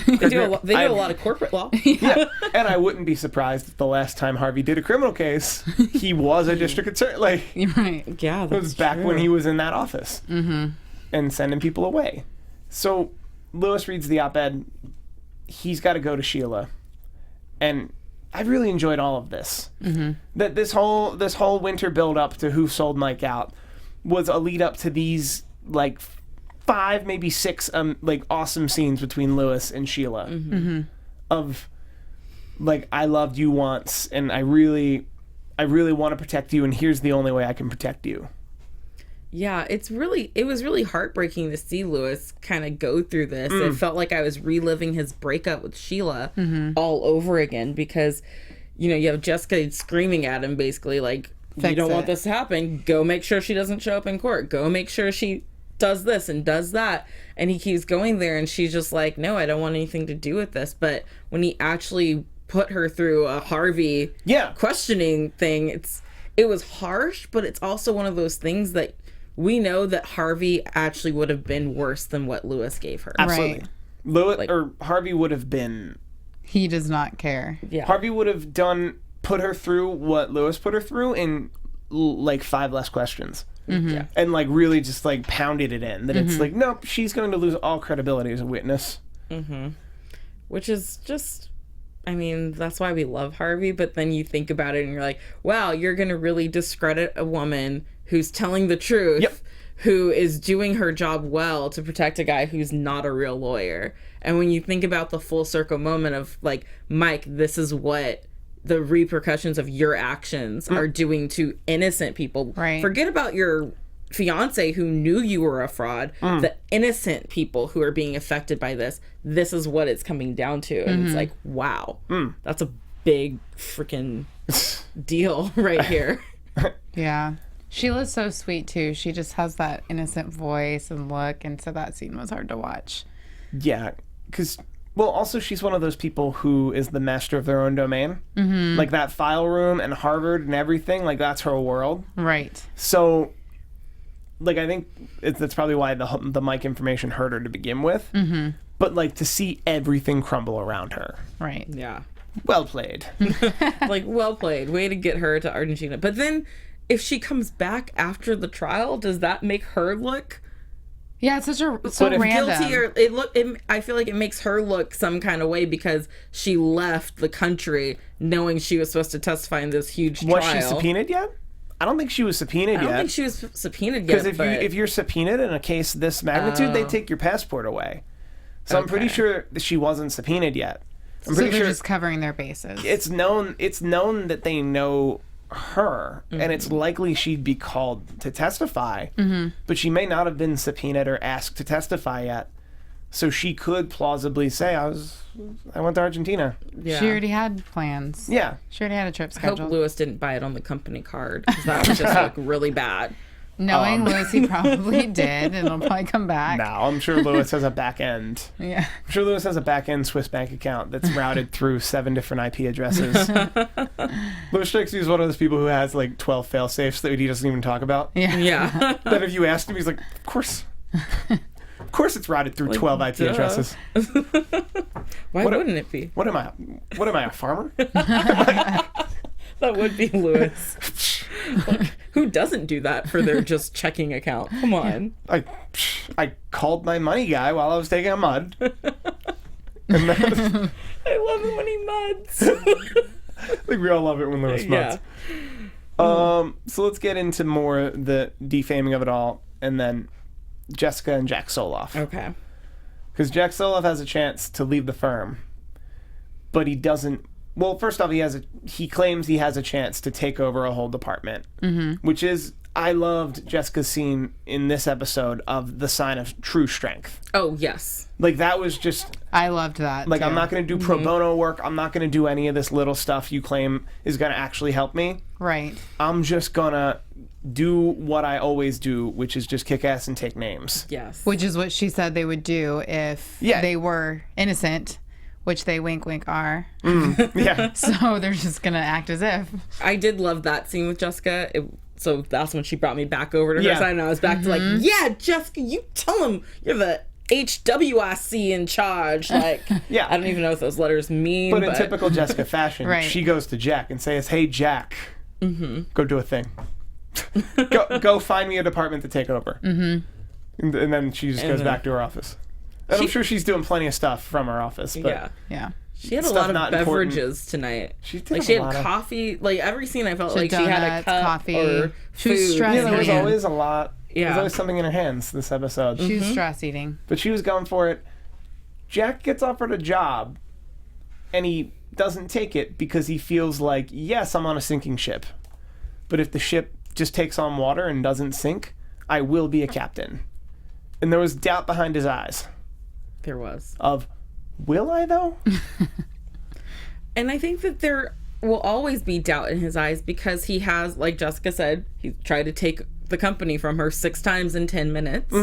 [SPEAKER 3] They do a lot of corporate law.
[SPEAKER 2] Yeah, and I wouldn't be surprised if the last time Harvey did a criminal case, he was a district attorney. Like
[SPEAKER 4] Right.
[SPEAKER 3] Yeah,
[SPEAKER 2] it was back when he was in that office and sending people away. So Lewis reads the op-ed. He's got to go to Sheila, and I really enjoyed all of this. That this whole winter build up to who sold Mike out was a lead up to these like 5, maybe 6 like awesome scenes between Lewis and Sheila of like, I loved you once, and I really want to protect you, and here's the only way I can protect you.
[SPEAKER 3] Yeah, it was really heartbreaking to see Lewis kind of go through this. It felt like I was reliving his breakup with Sheila all over again, because, you know, you have Jessica screaming at him basically like, you don't want this to happen. Go make sure she doesn't show up in court. Go make sure she does this and does that. And he keeps going there, and she's just like, no, I don't want anything to do with this. But when he actually put her through a Harvey questioning thing, it was harsh, but it's also one of those things that we know that Harvey actually would have been worse than what Lewis gave her.
[SPEAKER 2] Absolutely.
[SPEAKER 4] Right.
[SPEAKER 2] Lewis or Harvey would have been.
[SPEAKER 4] He does not care.
[SPEAKER 3] Yeah.
[SPEAKER 2] Harvey would have put her through what Lewis put her through in like 5 less questions.
[SPEAKER 3] Yeah.
[SPEAKER 2] And like really just like pounded it in that it's like, nope, she's going to lose all credibility as a witness.
[SPEAKER 3] Which is just, I mean, that's why we love Harvey, but then you think about it and you're like, wow, you're going to really discredit a woman who's telling the truth, who is doing her job well to protect a guy who's not a real lawyer. And when you think about the full circle moment of like, Mike, this is what the repercussions of your actions are doing to innocent people.
[SPEAKER 4] Right.
[SPEAKER 3] Forget about your fiance who knew you were a fraud. The innocent people who are being affected by this is what it's coming down to. And it's like, wow, that's a big freaking deal right here.
[SPEAKER 4] Yeah. Sheila's so sweet too. She just has that innocent voice and look, and so that scene was hard to watch.
[SPEAKER 2] Yeah, because, well, also she's one of those people who is the master of their own domain. Like that file room and Harvard and everything, like that's her world.
[SPEAKER 4] Right.
[SPEAKER 2] So, like, I think that's probably why the Mike information hurt her to begin with. But, like, to see everything crumble around her.
[SPEAKER 4] Right.
[SPEAKER 3] Yeah.
[SPEAKER 2] Well played.
[SPEAKER 3] Like, well played. Way to get her to Argentina. But then, if she comes back after the trial, does that make her look
[SPEAKER 4] Yeah, it's so random.
[SPEAKER 3] guilty? Or I feel like it makes her look some kind of way because she left the country knowing she was supposed to testify in this huge trial.
[SPEAKER 2] Was she subpoenaed yet? I don't think she was subpoenaed
[SPEAKER 3] I
[SPEAKER 2] yet.
[SPEAKER 3] don't think she was subpoenaed yet.
[SPEAKER 2] Because if you're subpoenaed in a case this magnitude, they take your passport away. So I'm pretty
[SPEAKER 3] Okay.
[SPEAKER 2] sure that she wasn't subpoenaed yet. I'm
[SPEAKER 4] So
[SPEAKER 2] pretty
[SPEAKER 4] they're
[SPEAKER 2] sure
[SPEAKER 4] just covering their bases.
[SPEAKER 2] it's known that they know her, and it's likely she'd be called to testify, but she may not have been subpoenaed or asked to testify yet. So she could plausibly say, I went to Argentina.
[SPEAKER 3] Yeah.
[SPEAKER 4] She already had plans.
[SPEAKER 2] Yeah.
[SPEAKER 4] She already had a trip
[SPEAKER 3] I hope
[SPEAKER 4] scheduled.
[SPEAKER 3] Lewis didn't buy it on the company card because that would just look really bad.
[SPEAKER 4] Knowing Lewis, he probably did, and it'll probably come back.
[SPEAKER 2] No, I'm sure Lewis has a back end.
[SPEAKER 4] Yeah.
[SPEAKER 2] I'm sure Lewis has a back end Swiss bank account that's routed through 7 different IP addresses. Lewis strikes me as one of those people who has like 12 fail safes that he doesn't even talk about.
[SPEAKER 4] Yeah.
[SPEAKER 3] Yeah.
[SPEAKER 2] That if you asked him, he's like, of course. Of course it's routed through 12 IP
[SPEAKER 3] duh.
[SPEAKER 2] addresses.
[SPEAKER 3] Why wouldn't it be?
[SPEAKER 2] What am I, a farmer?
[SPEAKER 3] That would be Lewis. Like, who doesn't do that for their just checking account? Come on.
[SPEAKER 2] I called my money guy while I was taking a mud. And then,
[SPEAKER 3] I love it when he muds.
[SPEAKER 2] I think we all love it when Lewis muds. So let's get into more the defaming of it all, and then Jessica and Jack Soloff.
[SPEAKER 3] Okay.
[SPEAKER 2] Because Jack Soloff has a chance to leave the firm, but he doesn't. Well, first off, he claims he has a chance to take over a whole department, which is, I loved Jessica's scene in this episode of the sign of true strength.
[SPEAKER 3] Oh, yes.
[SPEAKER 2] Like, that was just,
[SPEAKER 4] I loved that.
[SPEAKER 2] like,
[SPEAKER 4] too.
[SPEAKER 2] I'm not going to do pro bono work. I'm not going to do any of this little stuff you claim is going to actually help me.
[SPEAKER 4] Right.
[SPEAKER 2] I'm just going to do what I always do, which is just kick ass and take names.
[SPEAKER 3] Yes.
[SPEAKER 4] Which is what she said they would do if they were innocent, which they wink wink are.
[SPEAKER 2] Yeah.
[SPEAKER 4] So they're just going to act as if.
[SPEAKER 3] I did love that scene with Jessica. So that's when she brought me back over to her
[SPEAKER 2] Yeah.
[SPEAKER 3] side, and I was back to like, yeah, Jessica, you tell him you're the HWIC in charge. Like,
[SPEAKER 2] Yeah.
[SPEAKER 3] I don't even know what those letters mean.
[SPEAKER 2] But in typical Jessica fashion,
[SPEAKER 4] Right.
[SPEAKER 2] she goes to Jack and says, "Hey, Jack, go do a thing. go find me a department to take over." And then she just goes back to her office. And I'm sure she's doing plenty of stuff from her office. But
[SPEAKER 3] Yeah.
[SPEAKER 4] Yeah.
[SPEAKER 3] She had a
[SPEAKER 2] Stuff
[SPEAKER 3] lot of
[SPEAKER 2] not
[SPEAKER 3] beverages tonight.
[SPEAKER 2] She did
[SPEAKER 3] like
[SPEAKER 2] have
[SPEAKER 3] she
[SPEAKER 2] a
[SPEAKER 3] had
[SPEAKER 2] lot of-
[SPEAKER 3] coffee. Like every scene, I felt
[SPEAKER 4] She
[SPEAKER 3] like
[SPEAKER 4] had
[SPEAKER 3] she had a
[SPEAKER 4] donuts,
[SPEAKER 3] cup
[SPEAKER 4] coffee.
[SPEAKER 3] or
[SPEAKER 4] She was
[SPEAKER 3] food.
[SPEAKER 4] stressed.
[SPEAKER 2] yeah, there was
[SPEAKER 4] Yeah.
[SPEAKER 2] always a lot. There was
[SPEAKER 3] Yeah.
[SPEAKER 2] always something in her hands this episode.
[SPEAKER 4] She was stress eating.
[SPEAKER 2] But she was going for it. Jack gets offered a job, and he doesn't take it because he feels like, yes, I'm on a sinking ship. But if the ship just takes on water and doesn't sink, I will be a captain. And there was doubt behind his eyes
[SPEAKER 3] There was.
[SPEAKER 2] of, will I though?
[SPEAKER 3] And I think that there will always be doubt in his eyes because he has, like Jessica said, he tried to take the company from her 6 times in 10 minutes.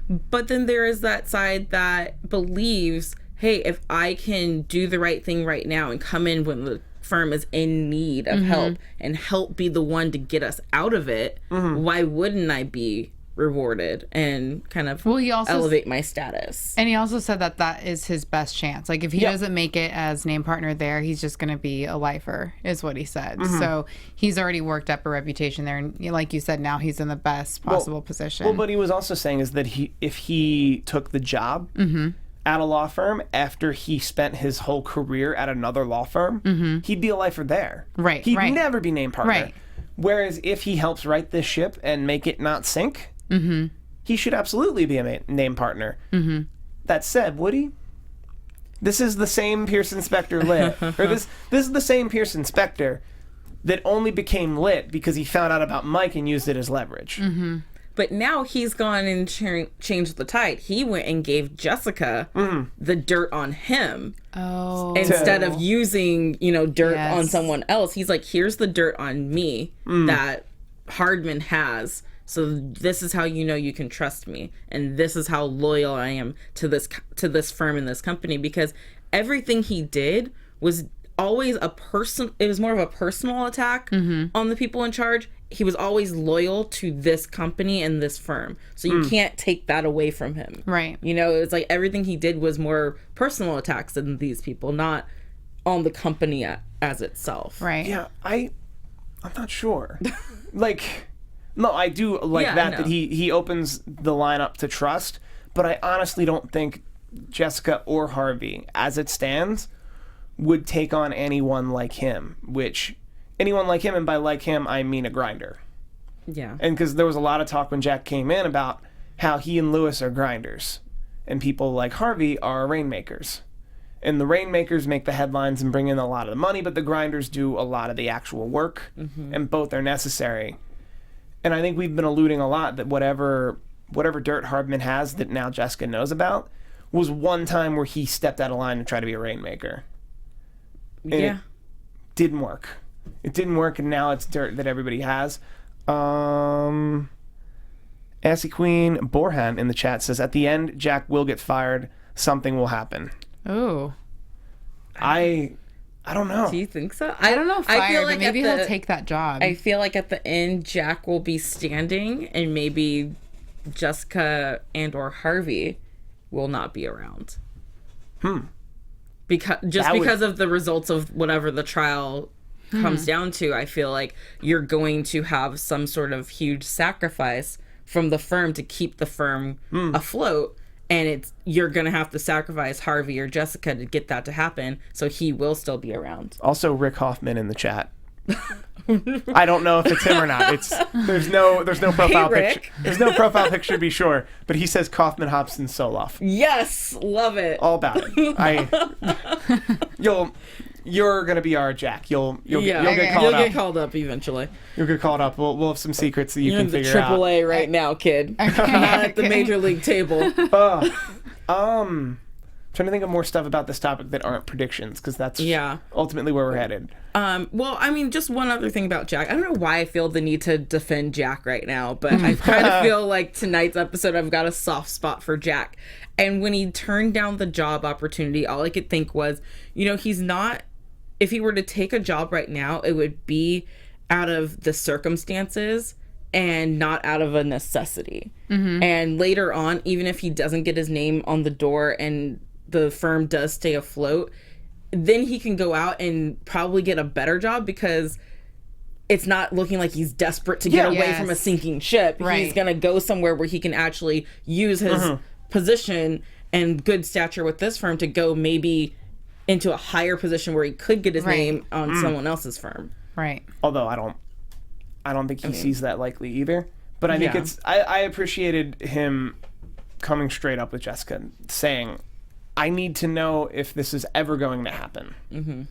[SPEAKER 3] But then there is that side that believes, hey, if I can do the right thing right now and come in when the firm is in need of help and help be the one to get us out of it, why wouldn't I be rewarded and kind of
[SPEAKER 4] Well, he also
[SPEAKER 3] elevate my status?
[SPEAKER 4] And he also said that that is his best chance. Like, if he doesn't make it as name partner there, he's just going to be a lifer, is what he said. So he's already worked up a reputation there. And like you said, now he's in the best possible position.
[SPEAKER 2] Well, what he was also saying is that if he took the job at a law firm after he spent his whole career at another law firm, he'd be a lifer there.
[SPEAKER 4] Right,
[SPEAKER 2] He'd
[SPEAKER 4] right.
[SPEAKER 2] never be named partner.
[SPEAKER 4] Right.
[SPEAKER 2] Whereas if he helps right this ship and make it not sink, he should absolutely be a named partner. That said, Woody, this is the same Pearson Spector lit, or this is the same Pearson Spector that only became lit because he found out about Mike and used it as leverage.
[SPEAKER 3] But now he's gone and changed the tide. He went and gave Jessica the dirt on him
[SPEAKER 4] oh.
[SPEAKER 3] instead of using, dirt
[SPEAKER 4] Yes.
[SPEAKER 3] on someone else. He's like, here's the dirt on me that Hardman has. So this is how you know you can trust me, and this is how loyal I am to this firm and this company, because everything he did was always it was more of a personal attack on the people in charge. He was always loyal to this company and this firm. So you can't take that away from him.
[SPEAKER 4] Right.
[SPEAKER 3] It's like everything he did was more personal attacks than these people, not on the company as itself.
[SPEAKER 4] Right.
[SPEAKER 2] Yeah, I'm not sure. No, I do like
[SPEAKER 3] Yeah,
[SPEAKER 2] that
[SPEAKER 3] no.
[SPEAKER 2] he opens the line up to trust, but I honestly don't think Jessica or Harvey, as it stands, would take on anyone like him, and by like him, I mean a grinder.
[SPEAKER 3] Yeah.
[SPEAKER 2] And because there was a lot of talk when Jack came in about how he and Lewis are grinders, and people like Harvey are rainmakers. And the rainmakers make the headlines and bring in a lot of the money, but the grinders do a lot of the actual work, and both are necessary. And I think we've been alluding a lot that whatever dirt Hardman has that now Jessica knows about was one time where he stepped out of line and tried to be a rainmaker. And
[SPEAKER 3] Yeah.
[SPEAKER 2] it didn't work. It didn't work, and now it's dirt that everybody has. Assy Queen Borhan in the chat says, at the end, Jack will get fired. Something will happen.
[SPEAKER 4] Ooh.
[SPEAKER 2] I don't know.
[SPEAKER 3] Do you think so?
[SPEAKER 4] I don't know,
[SPEAKER 3] I feel
[SPEAKER 4] but
[SPEAKER 3] like
[SPEAKER 4] maybe
[SPEAKER 3] at
[SPEAKER 4] he'll take that job.
[SPEAKER 3] I feel like at the end, Jack will be standing, and maybe Jessica and or Harvey will not be around. Because of the results of whatever the trial comes down to, I feel like you're going to have some sort of huge sacrifice from the firm to keep the firm afloat. And you're going to have to sacrifice Harvey or Jessica to get that to happen. So he will still be around.
[SPEAKER 2] Also, Rick Hoffman in the chat. I don't know if it's him or not. There's no profile
[SPEAKER 3] Rick.
[SPEAKER 2] picture. There's no profile picture to be sure, but he says Kaufman, Hobson, Soloff.
[SPEAKER 3] Yes, love it.
[SPEAKER 2] All about it. You're gonna be our Jack. You'll get called up.
[SPEAKER 3] Get called up eventually.
[SPEAKER 2] You'll get called up. We'll have some secrets that you
[SPEAKER 3] You're
[SPEAKER 2] can
[SPEAKER 3] in the
[SPEAKER 2] figure
[SPEAKER 3] triple
[SPEAKER 2] out.
[SPEAKER 3] A right now, kid. Not at the major league table.
[SPEAKER 2] Trying to think of more stuff about this topic that aren't predictions, because that's
[SPEAKER 3] Yeah.
[SPEAKER 2] ultimately where we're headed.
[SPEAKER 3] Well, I mean, just one other thing about Jack. I don't know why I feel the need to defend Jack right now, but I kind of feel like tonight's episode, I've got a soft spot for Jack. And when he turned down the job opportunity, all I could think was, he's not, if he were to take a job right now, it would be out of the circumstances and not out of a necessity. And later on, even if he doesn't get his name on the door and the firm does stay afloat, then he can go out and probably get a better job, because it's not looking like he's desperate to get away
[SPEAKER 4] Yes.
[SPEAKER 3] from a sinking ship.
[SPEAKER 4] Right.
[SPEAKER 3] He's going to go somewhere where he can actually use his position and good stature with this firm to go maybe into a higher position where he could get his name on someone else's firm.
[SPEAKER 4] Right.
[SPEAKER 2] Although I don't think he sees that likely either. But I think I appreciated him coming straight up with Jessica and saying, I need to know if this is ever going to happen. Mm-hmm.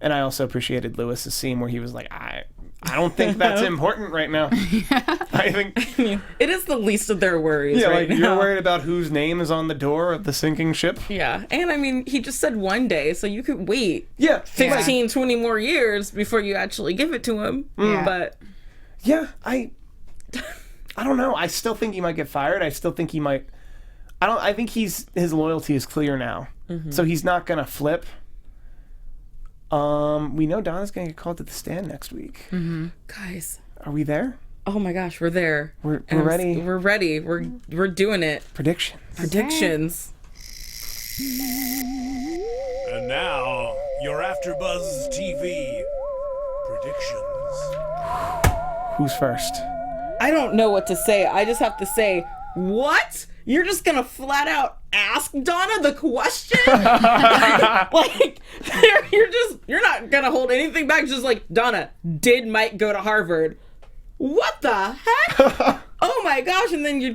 [SPEAKER 2] And I also appreciated Lewis's scene where he was like, I don't think that's important right now. I think
[SPEAKER 3] it is the least of their worries right now.
[SPEAKER 2] You're worried about whose name is on the door of the sinking ship.
[SPEAKER 3] Yeah. And I mean, he just said one day, so you could wait
[SPEAKER 2] 15,
[SPEAKER 3] 20 more years before you actually give it to him.
[SPEAKER 4] Yeah.
[SPEAKER 3] But
[SPEAKER 2] yeah, I don't know. I still think he might get fired. I still think he might. I think his loyalty is clear now. Mm-hmm. So he's not going to flip. We know Donna's going to get called to the stand next week.
[SPEAKER 3] Mm-hmm. Guys.
[SPEAKER 2] Are we there?
[SPEAKER 3] Oh my gosh, we're there.
[SPEAKER 2] We're ready.
[SPEAKER 3] We're ready. We're doing it. Predictions.
[SPEAKER 1] And now, your AfterBuzz TV predictions.
[SPEAKER 2] Who's first?
[SPEAKER 3] I don't know what to say. I just have to say, what? You're just gonna flat out ask Donna the question? Like, you're not gonna hold anything back. Just like, Donna, did Mike go to Harvard? What the heck? Oh my gosh. And then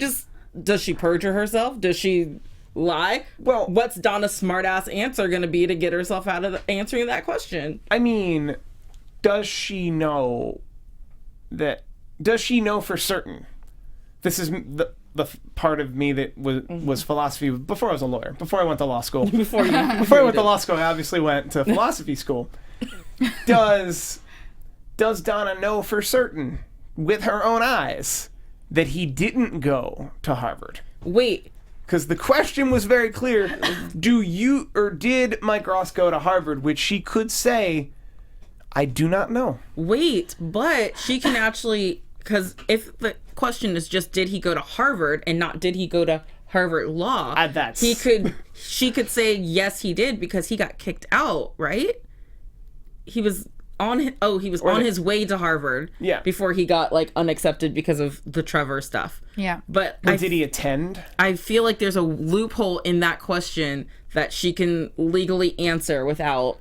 [SPEAKER 3] does she perjure herself? Does she lie?
[SPEAKER 2] Well,
[SPEAKER 3] what's Donna's smartass answer gonna be to get herself out of answering that question?
[SPEAKER 2] I mean, does she know for certain? This is the part of me that was philosophy before I was a lawyer, before I went to law school. Before I went to law school, I obviously went to philosophy school. Does Donna know for certain, with her own eyes, that he didn't go to Harvard?
[SPEAKER 3] Wait.
[SPEAKER 2] Because the question was very clear. Did Mike Ross go to Harvard? Which she could say, I do not know.
[SPEAKER 3] Wait, but she can actually, because if the question is just did he go to Harvard and not did he go to Harvard Law, she could say yes he did because he got kicked out, right? He was on his way to Harvard before he got like unaccepted because of the Trevor stuff.
[SPEAKER 4] Yeah.
[SPEAKER 3] But
[SPEAKER 2] did he attend?
[SPEAKER 3] I feel like there's a loophole in that question that she can legally answer without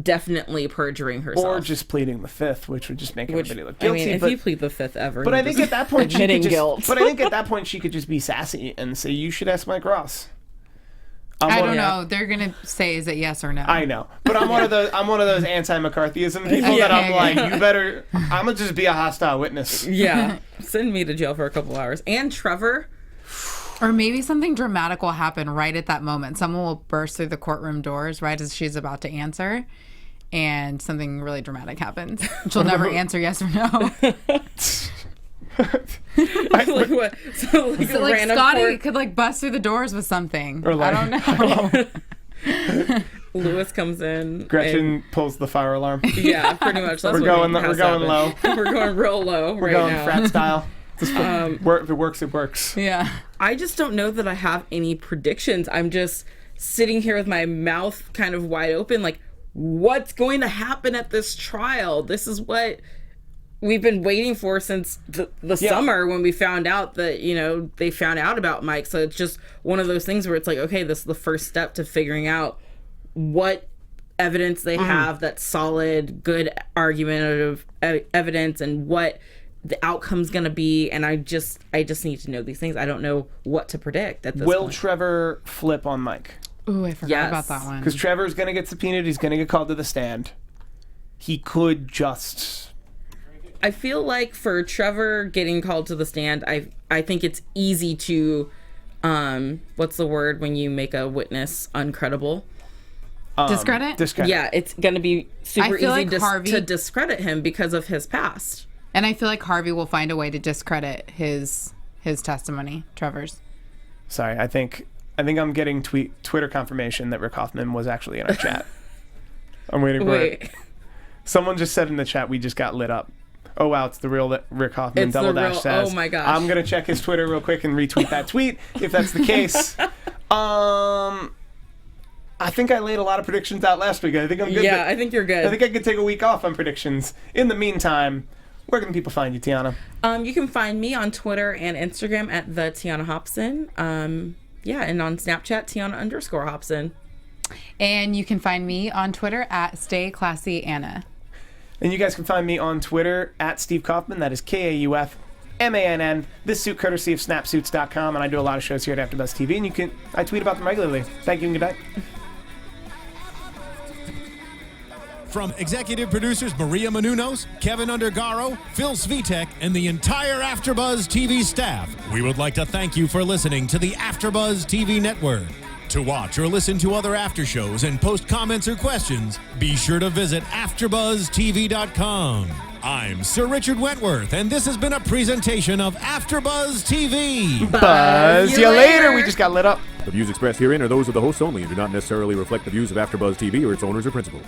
[SPEAKER 3] definitely perjuring herself.
[SPEAKER 2] Or just pleading the fifth, which would just make everybody look guilty.
[SPEAKER 3] I mean, if you plead the fifth ever.
[SPEAKER 2] But I think at that point
[SPEAKER 3] she
[SPEAKER 2] could just be sassy and say, you should ask Mike Ross.
[SPEAKER 4] I don't know. They're gonna say, is it yes or no?
[SPEAKER 2] I know, but I'm one of those anti-McCarthyism people that I'm like, you better. I'm gonna just be a hostile witness.
[SPEAKER 3] Yeah, send me to jail for a couple hours. And Trevor.
[SPEAKER 4] Or maybe something dramatic will happen right at that moment. Someone will burst through the courtroom doors right as she's about to answer, and something really dramatic happens. She'll never answer yes or no.
[SPEAKER 3] Like what? So
[SPEAKER 4] like Scotty could like bust through the doors with something.
[SPEAKER 2] Or like,
[SPEAKER 4] I don't know.
[SPEAKER 3] Lewis comes in.
[SPEAKER 2] Gretchen pulls the fire alarm.
[SPEAKER 3] Yeah, pretty much. That's
[SPEAKER 2] we're going low.
[SPEAKER 3] We're going real low.
[SPEAKER 2] We're going frat style. If it works, it works.
[SPEAKER 4] Yeah.
[SPEAKER 3] I just don't know that I have any predictions. I'm just sitting here with my mouth kind of wide open, like, what's going to happen at this trial? This is what we've been waiting for since the summer when we found out that, they found out about Mike. So it's just one of those things where it's like, okay, this is the first step to figuring out what evidence they have that's solid, good argumentative evidence, and what the outcome's gonna be. And I just need to know these things. I don't know what to predict at this point.
[SPEAKER 2] Will Trevor flip on Mike?
[SPEAKER 4] Ooh, I forgot about that one.
[SPEAKER 2] Because Trevor's gonna get subpoenaed. He's gonna get called to the stand. He could just...
[SPEAKER 3] I feel like for Trevor getting called to the stand, I think it's easy to, what's the word when you make a witness uncredible?
[SPEAKER 4] Discredit?
[SPEAKER 3] Yeah, it's going to be super easy
[SPEAKER 4] like
[SPEAKER 3] to discredit him because of his past.
[SPEAKER 4] And I feel like Harvey will find a way to discredit his testimony, Trevor's.
[SPEAKER 2] Sorry, I think I'm getting Twitter confirmation that Rick Hoffman was actually in our chat. I'm waiting for it. Someone just said in the chat we just got lit up. Oh wow, it's the real Rick Hoffman. Double Dash says.
[SPEAKER 3] Oh my gosh.
[SPEAKER 2] I'm gonna check his Twitter real quick and retweet that tweet if that's the case. I think I laid a lot of predictions out last week. I think I'm good.
[SPEAKER 3] Yeah, I think you're good.
[SPEAKER 2] I think I could take a week off on predictions. In the meantime, where can people find you, Tiana?
[SPEAKER 3] You can find me on Twitter and Instagram at the Tiana Hobson. Yeah, and on Snapchat, Tiana_Hobson.
[SPEAKER 4] And you can find me on Twitter at StayClassyAnna.
[SPEAKER 2] And you guys can find me on Twitter at Steve Kaufman. That is KAUFMANN. This suit courtesy of Snapsuits.com, and I do a lot of shows here at AfterBuzz TV, and I tweet about them regularly. Thank you and good night.
[SPEAKER 1] From executive producers Maria Menounos, Kevin Undergaro, Phil Svitek, and the entire AfterBuzz TV staff, we would like to thank you for listening to the AfterBuzz TV network. To watch or listen to other after shows and post comments or questions, be sure to visit AfterBuzzTV.com. I'm Sir Richard Wentworth, and this has been a presentation of AfterBuzz TV.
[SPEAKER 2] Buzz you later. We just got lit up.
[SPEAKER 5] The views expressed herein are those of the hosts only and do not necessarily reflect the views of AfterBuzz TV or its owners or principals.